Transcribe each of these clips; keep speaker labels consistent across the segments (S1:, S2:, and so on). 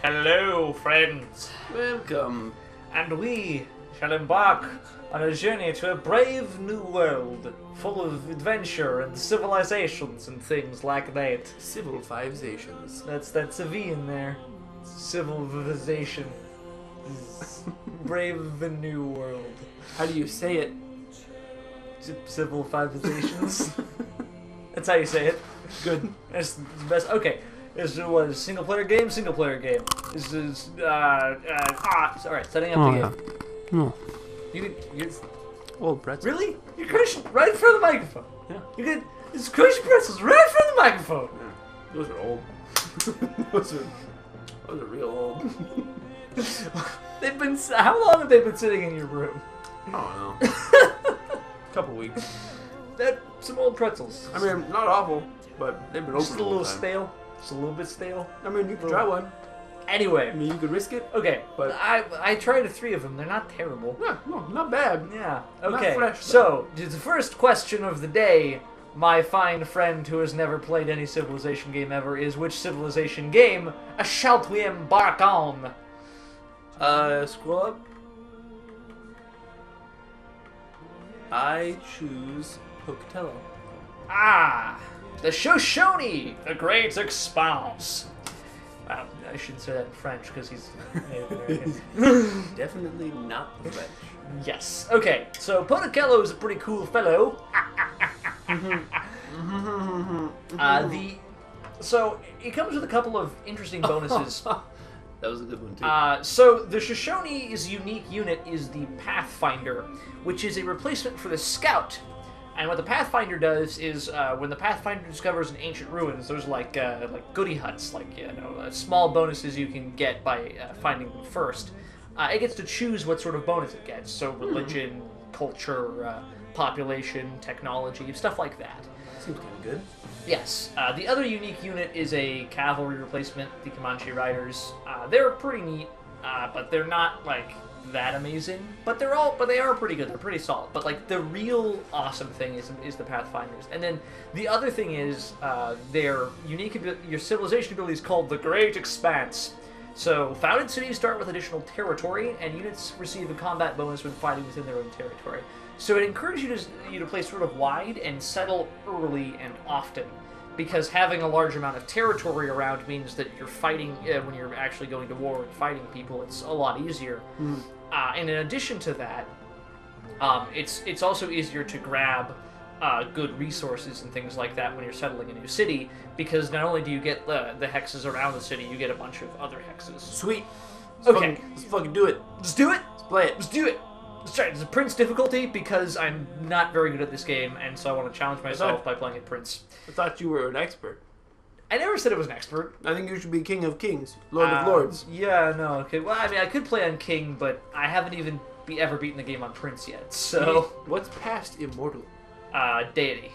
S1: Hello, friends,
S2: Welcome.
S1: and we shall embark on a journey to a brave new world, full of adventure and civilizations and things like that.
S2: Civilizations.
S1: That's a V in there. Civilization. Brave new world.
S2: How do you say it?
S1: Civilizations. That's how you say it.
S2: Good.
S1: That's the best. Okay. This is what, a single player game? Single player game. This is, alright, setting up the game.
S2: No.
S1: You
S2: Old pretzel.
S1: really? You're crushing right in front of the microphone.
S2: Yeah.
S1: You could, it's crushing pretzels right in front of the microphone.
S2: Yeah. Those are old. those are real old.
S1: They've been, how long have they been sitting in your room?
S2: I don't know. Couple weeks.
S1: That, some old pretzels.
S2: I mean, not awful, but they've been open
S1: Just a little stale. Just a little bit stale.
S2: I mean, you could try one.
S1: Anyway.
S2: I mean, you could risk it.
S1: Okay,
S2: But-
S1: I tried 3 of them. They're not terrible.
S2: Yeah, no, not bad.
S1: Yeah.
S2: Not
S1: Okay.
S2: fresh,
S1: So, the first question of the day, my fine friend who has never played any Civilization game ever, is which Civilization game shall we embark on?
S2: Scroll up. I choose Pocatello.
S1: Ah, the Shoshone, the Great Expanse. Well, I shouldn't say that in French because he's Native American.
S2: Definitely not the French.
S1: Yes. Okay, so Pocatello is a pretty cool fellow. So it comes with a couple of interesting bonuses.
S2: That was a good one too.
S1: So the Shoshone's unique unit is the Pathfinder, which is a replacement for the Scout. And what the Pathfinder does is, when the Pathfinder discovers an ancient ruins, there's like goodie huts, small bonuses you can get by finding them first. It gets to choose what sort of bonus it gets. So religion, culture, population, technology, stuff like that.
S2: Seems kind of good.
S1: Yes. The other unique unit is a cavalry replacement, the Comanche Riders. They're pretty neat, but they're not like that amazing. But they are pretty good. They're pretty solid. But like the real awesome thing is the Pathfinders. And then the other thing is their unique your civilization ability is called the Great Expanse. So founded cities start with additional territory, and units receive a combat bonus when fighting within their own territory. So it encourages you to play sort of wide and settle early and often, because having a large amount of territory around means that you're fighting, when you're actually going to war and fighting people, it's a lot easier. And in addition to that, it's also easier to grab good resources and things like that when you're settling a new city, because not only do you get the hexes around the city, you get a bunch of other hexes.
S2: Sweet.
S1: Okay.
S2: Let's fucking do it.
S1: Let's do it!
S2: Let's play it.
S1: Let's do it! Let's try it. It's a Prince difficulty because I'm not very good at this game, and so I want to challenge myself by playing it Prince.
S2: I thought you were an expert.
S1: I never said I was an expert.
S2: I think you should be King of Kings, Lord of Lords.
S1: Yeah, no, okay. Well, I mean, I could play on King, but I haven't even ever beaten the game on Prince yet, so...
S2: What's past Immortal?
S1: Deity.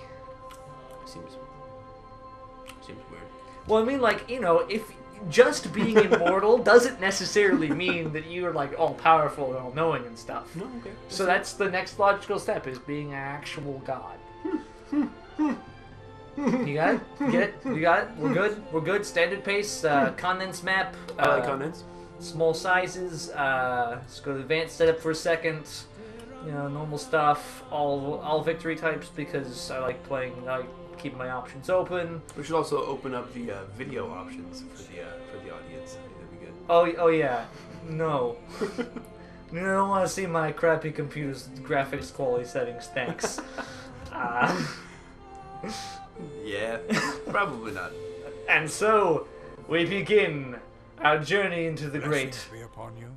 S2: Seems weird.
S1: Well, I mean, like, you know, if just being immortal doesn't necessarily mean that you are, like, all-powerful and all-knowing and stuff.
S2: No, okay.
S1: So that's the next logical step, is being an actual god. You got it? You get it? You got it? We're good? We're good? Standard pace, continents map.
S2: I like continents.
S1: Small sizes. Let's go to advanced setup for a second. You know, normal stuff. All victory types, because I like keeping my options open.
S2: We should also open up the video options for the audience. I think that'd be good.
S1: Oh yeah. No. I don't want to see my crappy computer's graphics quality settings. Thanks.
S2: Yeah, probably not.
S1: And so, we begin our journey into the great.
S3: Be upon you,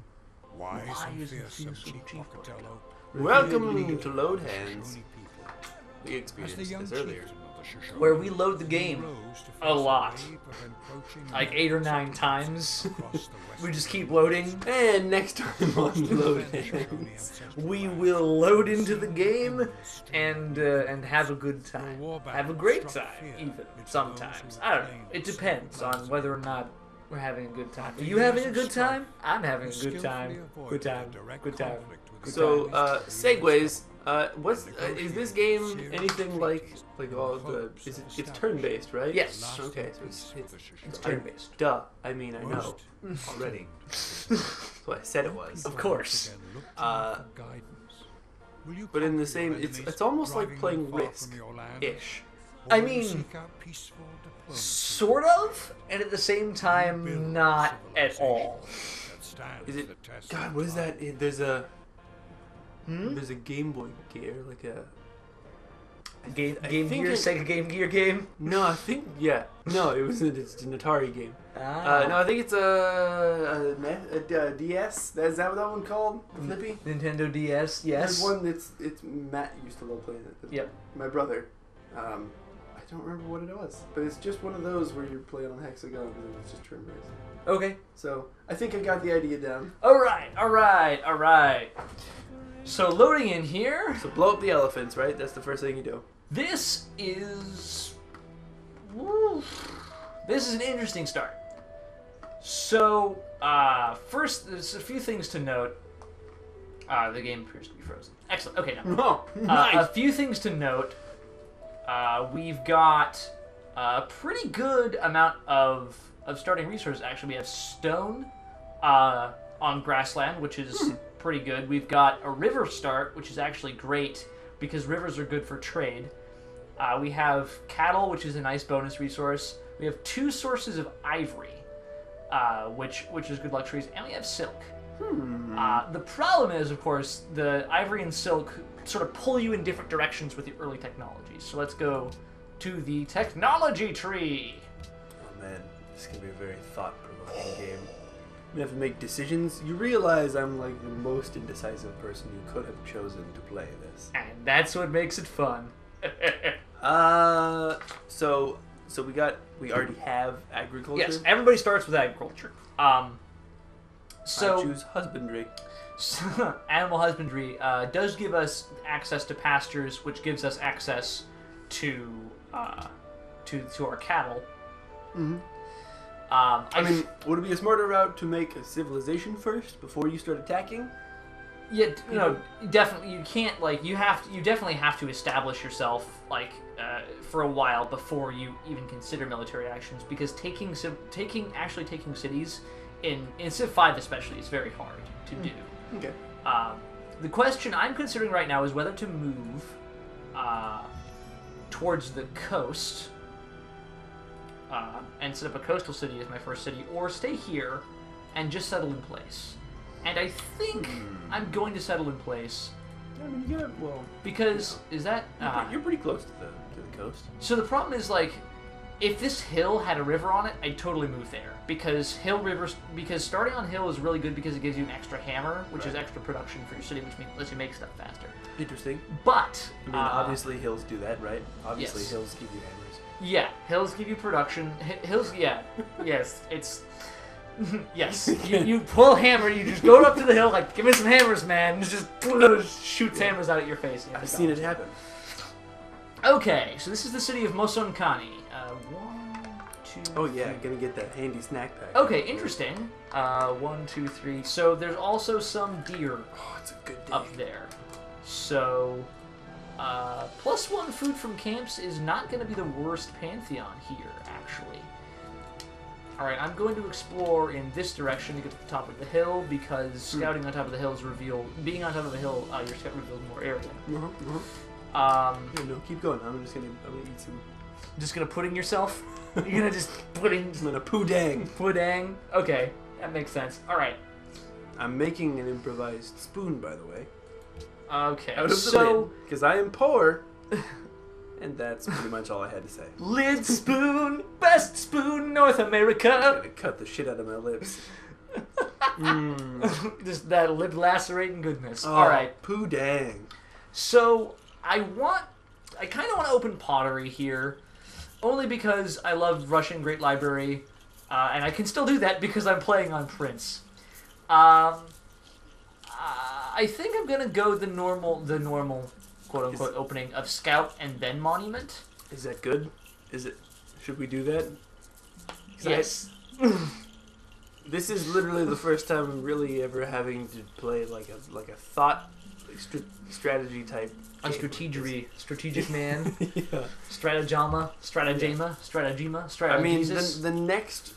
S3: wise and fearsome Chief Pocatello.
S2: Welcome to Load Hands. We
S3: As the
S2: experienced
S3: young
S2: this earlier.
S3: chieftain of the Shoshone
S1: Where we load the game
S3: rose to face
S1: a lot.
S3: the wave of encroaching
S1: Like 8 or 9 times.
S3: across the
S1: We
S3: western
S1: just keep loading.
S2: And next time on Load Hands.
S1: We will load into the game and have a good time. Have a great time, even sometimes. I don't know. It depends on whether or not we're having a good time. Are you having a good time? I'm having a good time. Good time. Good time. Good
S2: So,
S1: time.
S2: segues. Is this game anything like all the? It's turn based, right?
S1: Yes.
S2: Okay, so
S1: It's turn-based.
S2: Duh. I mean, I know already. So I said it was.
S1: Of course.
S2: But in the same, it's almost like playing Risk-ish.
S1: I mean, sort of, and at the same time, not at all.
S2: Is it? God, what is that? There's a Game Boy gear, like a
S1: Game Gear, Sega Game Gear game?
S2: No, I think No, it's an Atari game.
S1: Ah.
S2: No, I think it's a DS. Is that what that one called? Flippy?
S1: Nintendo DS. Yes.
S2: There's one it's Matt used to love playing it.
S1: Yep.
S2: My brother. I don't remember what it was, but it's just one of those where you're playing on hexagon and it's just turn based.
S1: Okay.
S2: So I think I got the idea down.
S1: All right. So loading in here.
S2: So blow up the elephants, right? That's the first thing you do.
S1: This is an interesting start. So first, there's a few things to note. The game appears to be frozen. Excellent. Okay, now.
S2: Oh, nice.
S1: A few things to note. We've got a pretty good amount of starting resources. Actually, we have stone on grassland, which is pretty good. We've got a river start, which is actually great because rivers are good for trade. We have cattle, which is a nice bonus resource. We have 2 sources of ivory, which is good luxuries, and we have silk. The problem is, of course, the ivory and silk sort of pull you in different directions with the early technologies. So let's go to the technology tree.
S2: Oh man, this is gonna be a very thought-provoking game. You have to make decisions. You realize I'm like the most indecisive person you could have chosen to play this.
S1: And that's what makes it fun.
S2: So we already have agriculture.
S1: Yes, everybody starts with agriculture. So
S2: I choose husbandry.
S1: Animal husbandry does give us access to pastures, which gives us access to our cattle.
S2: Mm-hmm. I mean, would it be a smarter route to make a civilization first before you start attacking?
S1: Yeah, no, definitely. You can't you definitely have to establish yourself for a while before you even consider military actions, because taking cities in Civ 5 especially is very hard to do.
S2: Okay.
S1: The question I'm considering right now is whether to move towards the coast and set up a coastal city as my first city, or stay here and just settle in place. And I think I'm going to settle in place.
S2: I mean, you got, well,
S1: because is that
S2: you're pretty close to the coast.
S1: So the problem is, if this hill had a river on it, I'd totally move there, because starting on hill is really good because it gives you an extra hammer, which is extra production for your city, which lets you make stuff faster.
S2: Interesting.
S1: But
S2: I mean, obviously hills do that, right? Obviously
S1: yes.
S2: Hills give you hammers.
S1: Yeah, hills give you production. Hills, yeah, yes, it's. Yes, you pull a hammer, you just go up to the hill, give me some hammers, man, and just shoots hammers out at your face.
S2: I've seen it happen.
S1: Okay, so this is the city of Mosonkani. 1, 2.
S2: Oh yeah, gonna get that handy snack pack.
S1: Okay, interesting. 1, 2, 3. So there's also some deer.
S2: Oh, it's a good day.
S1: Up there. So, +1 food from camps is not going to be the worst pantheon here, actually. Alright, I'm going to explore in this direction to get to the top of the hill, because scouting on top of the hill is being on top of the hill, your scout reveals more area.
S2: Yeah, no, keep going. I'm gonna eat some.
S1: Just gonna pudding yourself? You're gonna just pudding?
S2: I'm gonna poo-dang.
S1: Poo-dang? Okay, that makes sense. Alright.
S2: I'm making an improvised spoon, by the way.
S1: Okay,
S2: out of the lid, because I am poor. And that's pretty much all I had to say.
S1: Lid spoon, best spoon, North America.
S2: I'm gonna cut the shit out of my lips.
S1: Just that lip lacerating goodness.
S2: Oh,
S1: alright.
S2: Poo dang.
S1: So, I kind of want to open pottery here, only because I love Russian Great Library, and I can still do that because I'm playing on Prince. I think I'm gonna go the normal quote unquote opening of Scout and then Monument.
S2: Is that good? Should we do that?
S1: Yes.
S2: This is literally the first time I'm really ever having to play like a thought like strategy type.
S1: On strategic man,
S2: Yeah.
S1: stratagema, strategema.
S2: I mean, the next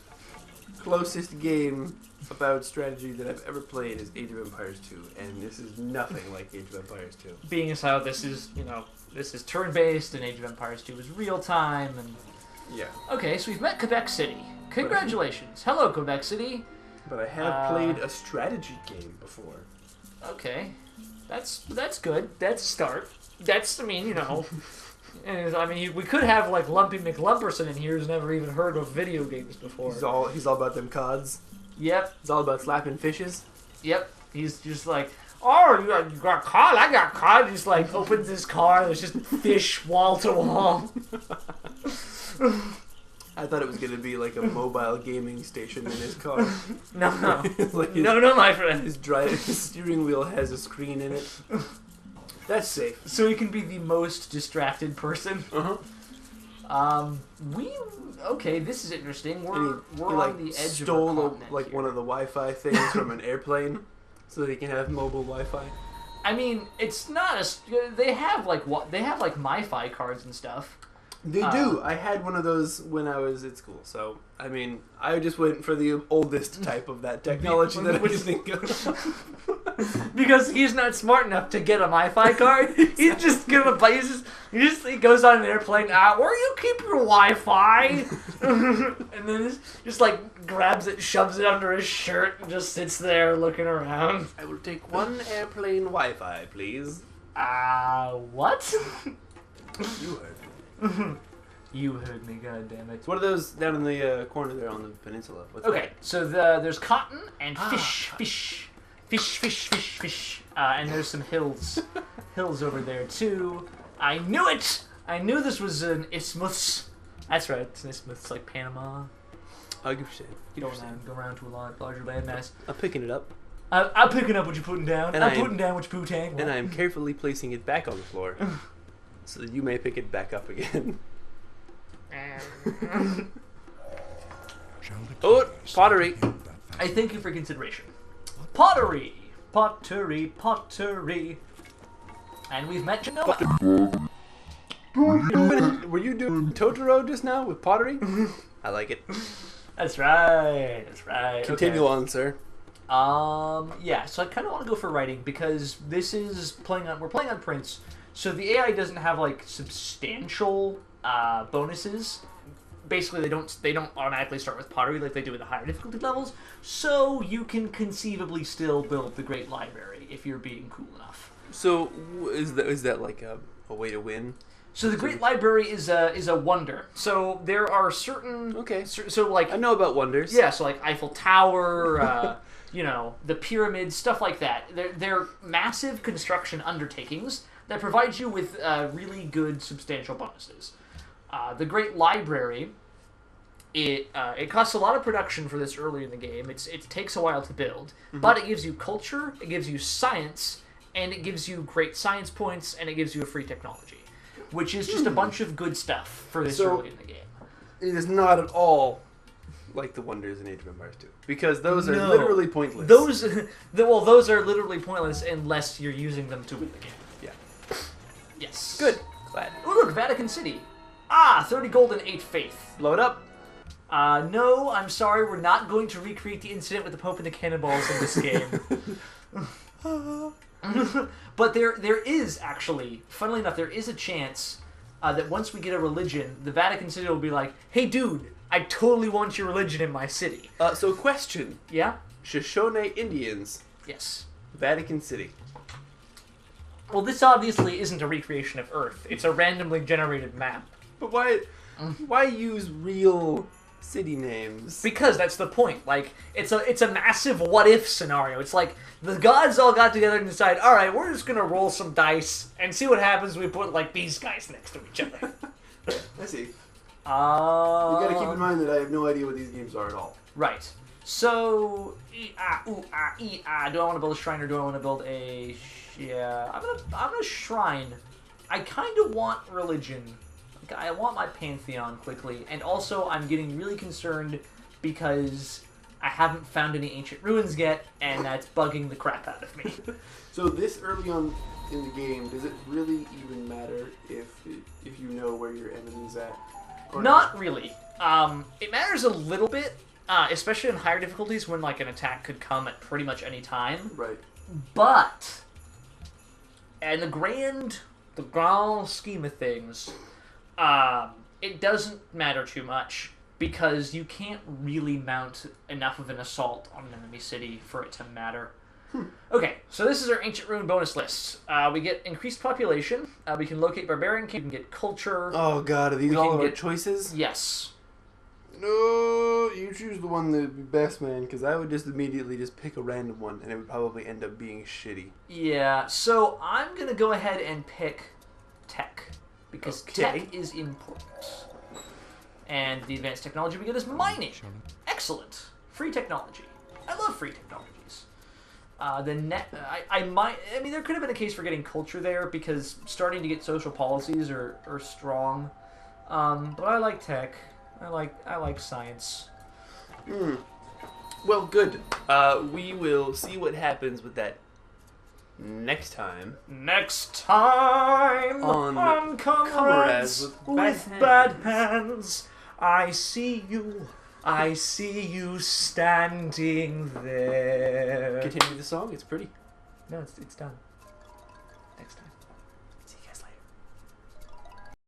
S2: closest game about strategy that I've ever played is Age of Empires 2, and this is nothing like Age of Empires 2.
S1: Being as how this is, this is turn-based, and Age of Empires 2 is real-time, and...
S2: Yeah.
S1: Okay, so we've met Quebec City. Congratulations. Hello, Quebec City.
S2: But I have played a strategy game before.
S1: Okay. That's good. That's a start. That's, and, we could have, like, Lumpy McLumperson in here who's never even heard of video games before.
S2: He's all about them cods.
S1: Yep.
S2: He's all about slapping fishes.
S1: Yep. He's just like, oh, you got cod? I got cod. He just, like, opens his car. There's just fish wall to wall.
S2: I thought it was going to be like a mobile gaming station in his car.
S1: No.
S2: Like
S1: No, my friend.
S2: His steering wheel has a screen in it. That's safe.
S1: So he can be the most distracted person.
S2: Uh-huh.
S1: Okay, this is interesting. We're
S2: he
S1: on the edge
S2: stole
S1: of our continent
S2: like
S1: here.
S2: one of the Wi-Fi things from an airplane, so that he can have mobile Wi-Fi.
S1: I mean, it's not they have like MiFi cards and stuff.
S2: They do. I had one of those when I was at school. So I mean, I just went for the oldest type of that technology that I could think of.
S1: Because he's not smart enough to get a MiFi card. He's just gonna buy. He goes on an airplane. Where you keep your Wi-Fi? And then just like grabs it, shoves it under his shirt, and just sits there looking around.
S2: I will take one airplane Wi-Fi, please.
S1: What?
S2: You heard me.
S1: You heard me, goddammit.
S2: What are those down in the corner there on the peninsula? What's
S1: Okay, so there's cotton and fish. And there's some hills over there too. I knew it! I knew this was an isthmus. That's right, it's an isthmus. It's like Panama.
S2: I'll give you
S1: Go around to a larger landmass.
S2: I'm picking it up.
S1: I'm picking up what you're putting down.
S2: And
S1: I'm putting down what you're putting down.
S2: And I am carefully placing it back on the floor, so that you may pick it back up again. Oh, pottery!
S1: I thank you for consideration. Pottery! And we've met Genoa.
S2: Were you doing Totoro just now with pottery? I like it.
S1: That's right.
S2: Continue
S1: okay.
S2: on, sir.
S1: Yeah, so I kind of want to go for writing because this is we're playing on Prince, so the AI doesn't have like substantial bonuses. Basically, they don't automatically start with pottery like they do in the higher difficulty levels, so you can conceivably still build the Great Library if you're being cool enough.
S2: So is that like a way to win?
S1: So the Great Library is a wonder. So there are certain So like
S2: I know about wonders.
S1: Yeah, so like Eiffel Tower, the pyramids, stuff like that. They're massive construction undertakings that provide you with really good substantial bonuses. The Great Library, it costs a lot of production for this early in the game. It takes a while to build, but it gives you culture, it gives you science, and it gives you great science points, and it gives you a free technology, which is just a bunch of good stuff for this early in the game.
S2: It is not at all like the wonders in Age of Empires 2, because those are literally pointless.
S1: Those are literally pointless unless you're using them to win the game.
S2: Yeah.
S1: Yes.
S2: Good. Glad.
S1: Oh look, Vatican City. 30 gold and 8 faith.
S2: Blow it up.
S1: No, I'm sorry, we're not going to recreate the incident with the Pope and the cannonballs in this game. But there is actually, funnily enough, there is a chance that once we get a religion, the Vatican City will be like, hey dude, I totally want your religion in my city.
S2: So question.
S1: Yeah?
S2: Shoshone Indians.
S1: Yes.
S2: Vatican City.
S1: Well, this obviously isn't a recreation of Earth. It's a randomly generated map.
S2: But why use real city names?
S1: Because that's the point. Like, it's a massive what-if scenario. It's like, the gods all got together and decided, alright, we're just gonna roll some dice and see what happens when we put, like, these guys next to each other.
S2: I see. You
S1: You
S2: gotta keep in mind that I have no idea what these games are at all.
S1: Right. So, do I want to build a shrine or do I want to build a... Yeah, I'm gonna shrine. I kind of want religion. I want my pantheon quickly, and also I'm getting really concerned because I haven't found any ancient ruins yet, and that's bugging the crap out of me.
S2: So this early on in the game, does it really even matter if you know where your enemy's at? Or
S1: Not really. It matters a little bit, especially in higher difficulties when like an attack could come at pretty much any time.
S2: Right.
S1: But in the grand scheme of things, it doesn't matter too much because you can't really mount enough of an assault on an enemy city for it to matter. Okay, so this is our Ancient Ruin bonus list. We get increased population. We can locate barbarian camp. We can get culture.
S2: Oh god, are these
S1: We
S2: all
S1: can
S2: our
S1: get-
S2: choices?
S1: Yes.
S2: No, you choose the one that would be best, man, because I would just immediately just pick a random one, and it would probably end up being shitty.
S1: Yeah, so I'm going to go ahead and pick tech, because
S2: Okay.
S1: tech is important. And the advanced technology we get is mining. Excellent. Free technology. I love free technologies. I mean, there could have been a case for getting culture there, because starting to get social policies are strong. But I like tech. I like science.
S2: Well, good. We will see what happens with that next time.
S1: Next time
S2: On
S1: Comrades
S2: with
S1: with
S2: Bad
S1: bad hands, I see you standing there.
S2: Continue the song, it's pretty.
S1: No, it's done. Next time.